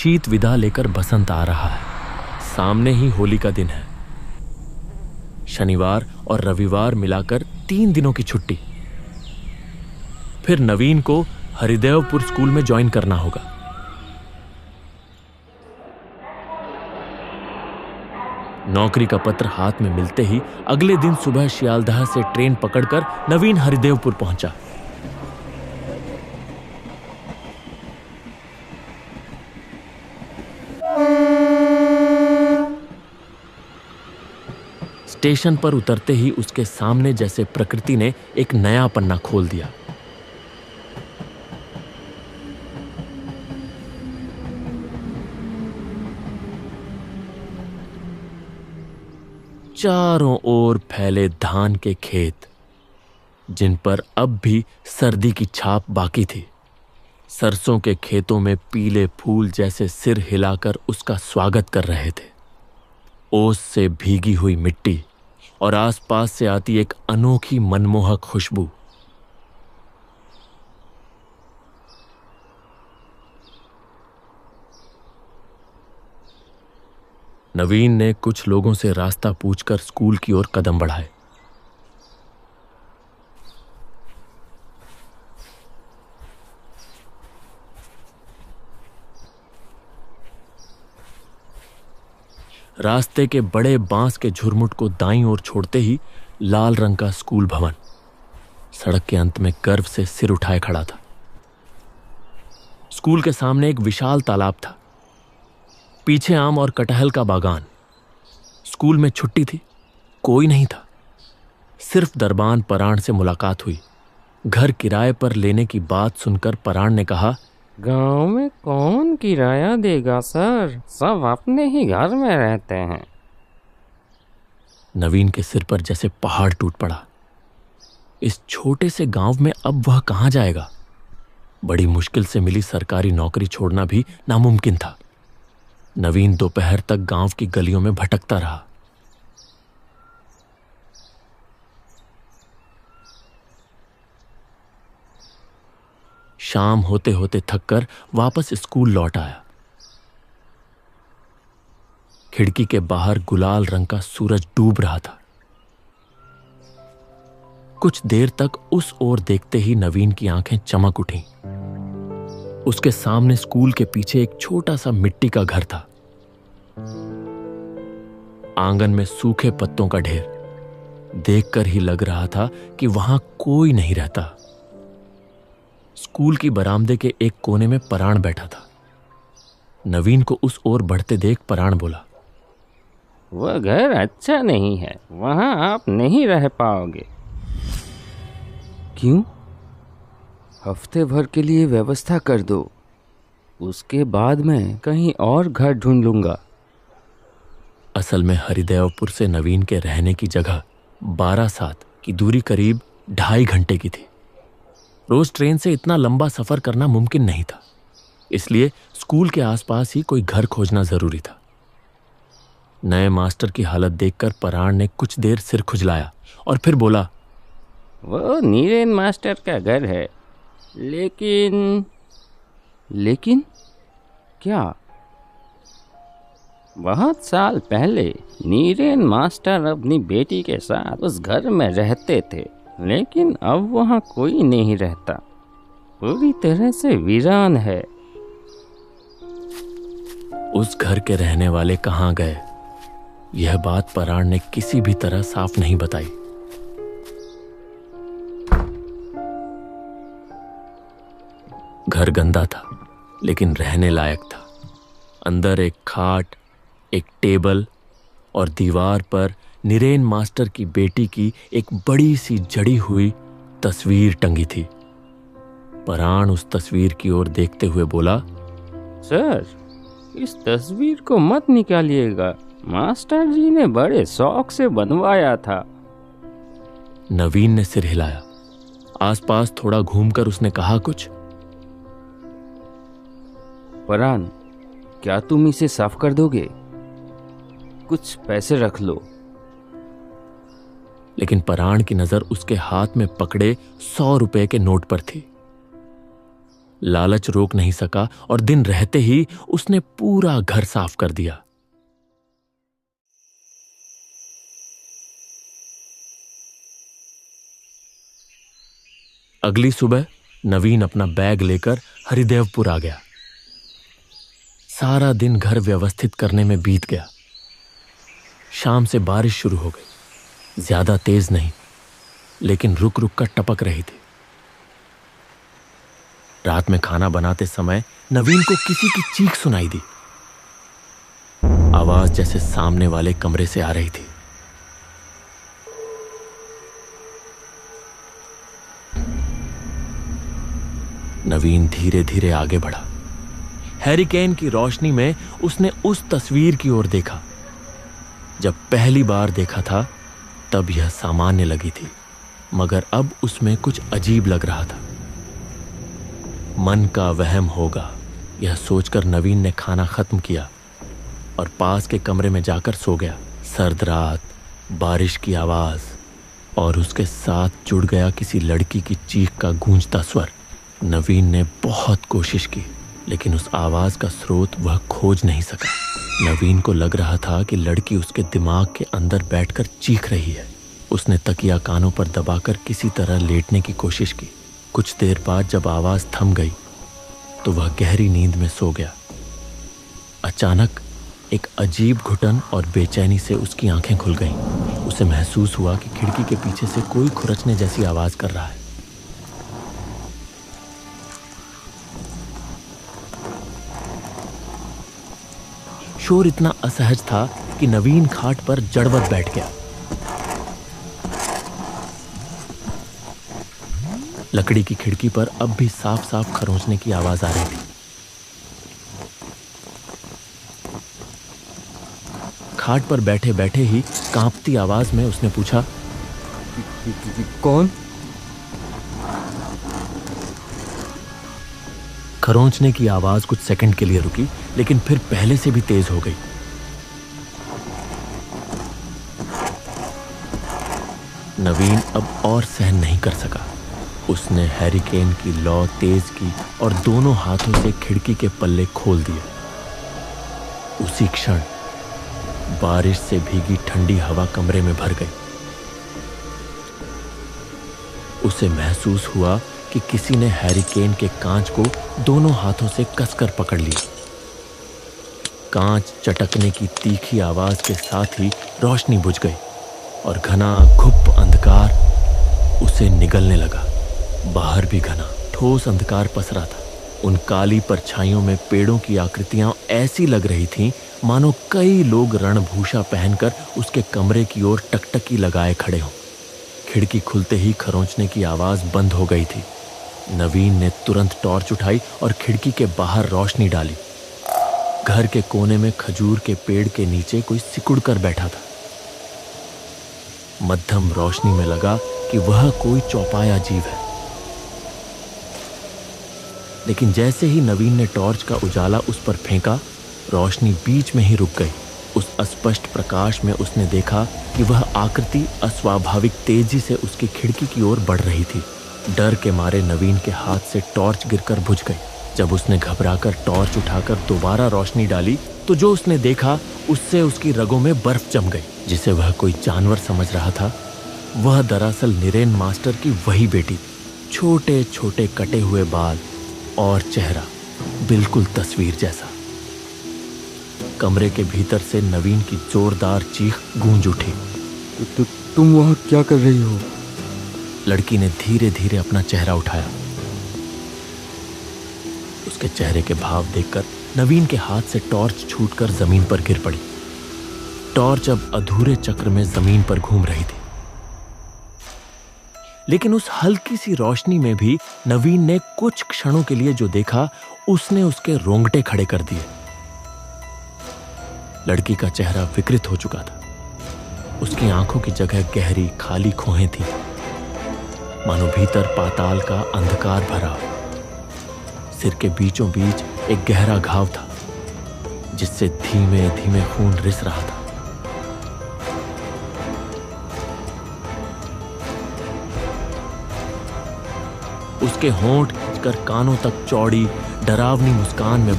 शीत विदा लेकर बसंत आ रहा है। सामने ही होली का दिन है। शनिवार और रविवार मिलाकर 3 दिनों की छुट्टी। फिर नवीन को हरिदेवपुर स्कूल में ज्वाइन करना होगा। नौकरी का पत्र हाथ में मिलते ही अगले दिन सुबह शियालदह से ट्रेन पकड़कर नवीन हरिदेवपुर पहुंचा। स्टेशन पर उतरते ही उसके सामने जैसे प्रकृति ने एक नया पन्ना खोल दिया। चारों ओर फैले धान के खेत, जिन पर अब भी सर्दी की छाप बाकी थी। सरसों के खेतों में पीले फूल जैसे सिर हिलाकर उसका स्वागत कर रहे थे। ओस से भीगी हुई मिट्टी और आसपास से आती एक अनोखी मनमोहक खुशबू। नवीन ने कुछ लोगों से रास्ता पूछकर स्कूल की ओर कदम बढ़ाए। रास्ते के बड़े बांस के झुरमुट को दाईं ओर छोड़ते ही लाल रंग का स्कूल भवन सड़क के अंत में गर्व से सिर उठाए खड़ा था। स्कूल के सामने एक विशाल तालाब था, पीछे आम और कटहल का बागान। स्कूल में छुट्टी थी, कोई नहीं था। सिर्फ दरबान पराण से मुलाकात हुई। घर किराए पर लेने की बात सुनकर पराण ने कहा, गांव में कौन किराया देगा सर, सब अपने ही घर में रहते हैं। नवीन के सिर पर जैसे पहाड़ टूट पड़ा। इस छोटे से गांव में अब वह कहां जाएगा? बड़ी मुश्किल से मिली सरकारी नौकरी छोड़ना भी नामुमकिन था। नवीन दोपहर तक गांव की गलियों में भटकता रहा। शाम होते होते थककर वापस स्कूल लौट आया। खिड़की के बाहर गुलाल रंग का सूरज डूब रहा था। कुछ देर तक उस ओर देखते ही नवीन की आंखें चमक उठीं। उसके सामने स्कूल के पीछे एक छोटा सा मिट्टी का घर था। आंगन में सूखे पत्तों का ढेर। देखकर ही लग रहा था कि वहां कोई नहीं रहता। स्कूल की बरामदे के एक कोने में पराण बैठा था। नवीन को उस ओर बढ़ते देख पराण बोला, वह घर अच्छा नहीं है, वहां आप नहीं रह पाओगे। क्यों? हफ्ते भर के लिए व्यवस्था कर दो, उसके बाद मैं कहीं और घर ढूंढ लूंगा। असल में हरिदेवपुर से नवीन के रहने की जगह 12/7 की दूरी करीब 2.5 घंटे की थी। रोज ट्रेन से इतना लंबा सफर करना मुमकिन नहीं था, इसलिए स्कूल के आसपास ही कोई घर खोजना जरूरी था। नए मास्टर की हालत देखकर पराण ने कुछ देर सिर खुजलाया और फिर बोला, वो नीरेन मास्टर का घर है, लेकिन क्या? बहुत साल पहले नीरेन मास्टर अपनी बेटी के साथ उस घर में रहते थे, लेकिन अब वहाँ कोई नहीं रहता। पूरी तरह से वीरान है। उस घर के रहने वाले कहाँ गए, यह बात पराण ने किसी भी तरह साफ नहीं बताई। घर गंदा था, लेकिन रहने लायक था। अंदर एक खाट, एक टेबल और दीवार पर नीरेन मास्टर की बेटी की एक बड़ी सी जड़ी हुई तस्वीर टंगी थी। पराण उस तस्वीर की ओर देखते हुए बोला, सर, इस तस्वीर को मत निकालिएगा, मास्टर जी ने बड़े शौक से बनवाया था। नवीन ने सिर हिलाया। आसपास थोड़ा घूमकर उसने कहा, कुछ? परान, क्या तुम इसे साफ कर दोगे? कुछ पैसे रख लो। लेकिन पराण की नजर उसके हाथ में पकड़े 100 रुपए के नोट पर थी। लालच रोक नहीं सका और दिन रहते ही उसने पूरा घर साफ कर दिया। अगली सुबह नवीन अपना बैग लेकर हरिदेवपुर आ गया। सारा दिन घर व्यवस्थित करने में बीत गया। शाम से बारिश शुरू हो गई। ज्यादा तेज नहीं, लेकिन रुक रुक कर टपक रही थी। रात में खाना बनाते समय नवीन को किसी की चीख सुनाई दी। आवाज जैसे सामने वाले कमरे से आ रही थी। नवीन धीरे धीरे आगे बढ़ा। हैरिकेन की रोशनी में उसने उस तस्वीर की ओर देखा। जब पहली बार देखा था तब यह सामान्य लगी थी, मगर अब उसमें कुछ अजीब लग रहा था। मन का वहम होगा, यह सोचकर नवीन ने खाना खत्म किया और पास के कमरे में जाकर सो गया। सर्द रात, बारिश की आवाज और उसके साथ जुड़ गया किसी लड़की की चीख का गूंजता स्वर। नवीन ने बहुत कोशिश की, लेकिन उस आवाज का स्रोत वह खोज नहीं सका। नवीन को लग रहा था कि लड़की उसके दिमाग के अंदर बैठकर चीख रही है। उसने तकिया कानों पर दबाकर किसी तरह लेटने की कोशिश की। कुछ देर बाद जब आवाज थम गई तो वह गहरी नींद में सो गया। अचानक एक अजीब घुटन और बेचैनी से उसकी आंखें खुल गईं। उसे महसूस हुआ कि खिड़की के पीछे से कोई खुरचने जैसी आवाज कर रहा है। शोर इतना असहज था कि नवीन खाट पर जड़वत बैठ गया। लकड़ी की खिड़की पर अब भी साफ साफ खरोंचने की आवाज आ रही थी। खाट पर बैठे बैठे ही कांपती आवाज में उसने पूछा, कौन? खरोंचने की आवाज कुछ सेकंड के लिए रुकी, लेकिन फिर पहले से भी तेज हो गई। नवीन अब और सहन नहीं कर सका। उसने हैरिकेन की लौ तेज की और दोनों हाथों से खिड़की के पल्ले खोल दिए। उसी क्षण बारिश से भीगी ठंडी हवा कमरे में भर गई। उसे महसूस हुआ कि किसी ने हैरिकेन के कांच को दोनों हाथों से कसकर पकड़ लिया। कांच चटकने की तीखी आवाज के साथ ही रोशनी बुझ गई और घना घुप अंधकार उसे निगलने लगा। बाहर भी घना ठोस अंधकार पसरा था। उन काली परछाइयों में पेड़ों की आकृतियां ऐसी लग रही थीं मानो कई लोग रणभूषा पहनकर उसके कमरे की ओर टकटकी लगाए खड़े हों। खिड़की खुलते ही खरोंचने की आवाज बंद हो गई थी। नवीन ने तुरंत टॉर्च उठाई और खिड़की के बाहर रोशनी डाली। घर के कोने में खजूर के पेड़ के नीचे कोई सिकुड़ कर बैठा था। मध्यम रोशनी में लगा कि वह कोई चौपाया जीव है, लेकिन जैसे ही नवीन ने टॉर्च का उजाला उस पर फेंका, रोशनी बीच में ही रुक गई। उस अस्पष्ट प्रकाश में उसने देखा कि वह आकृति अस्वाभाविक तेजी से उसकी खिड़की की ओर बढ़ रही थी। डर के मारे नवीन के हाथ से टॉर्च गिरकर बुझ गई। जब उसने घबराकर टॉर्च उठाकर दोबारा रोशनी डाली तो जो उसने देखा उससे उसकी रगों में बर्फ जम गई। जिसे वह कोई जानवर समझ रहा था, वह दरअसल नीरेन मास्टर की वही बेटी। छोटे छोटे कटे हुए बाल और चेहरा बिल्कुल तस्वीर जैसा। कमरे के भीतर से नवीन की जोरदार चीख गूंज उठी। तुम वहां क्या कर रही हो? लड़की ने धीरे धीरे अपना चेहरा उठाया। उसके चेहरे के भाव देखकर नवीन के हाथ से टॉर्च छूटकर जमीन पर गिर पड़ी। टॉर्च अब अधूरे चक्र में जमीन पर घूम रही थी, लेकिन उस हल्की सी रोशनी में भी नवीन ने कुछ क्षणों के लिए जो देखा उसने उसके रोंगटे खड़े कर दिए। लड़की का चेहरा विकृत हो चुका था। उसकी आंखों की जगह गहरी खाली खोहें थीं, मानो भीतर पाताल का अंधकार भरा हो। सिर के बीचों बीच एक गहरा घाव था, जिससे धीमे धीमे खून रिस रहा था। उसके होंठ खींचकर कानों तक चौड़ी डरावनी मुस्कान में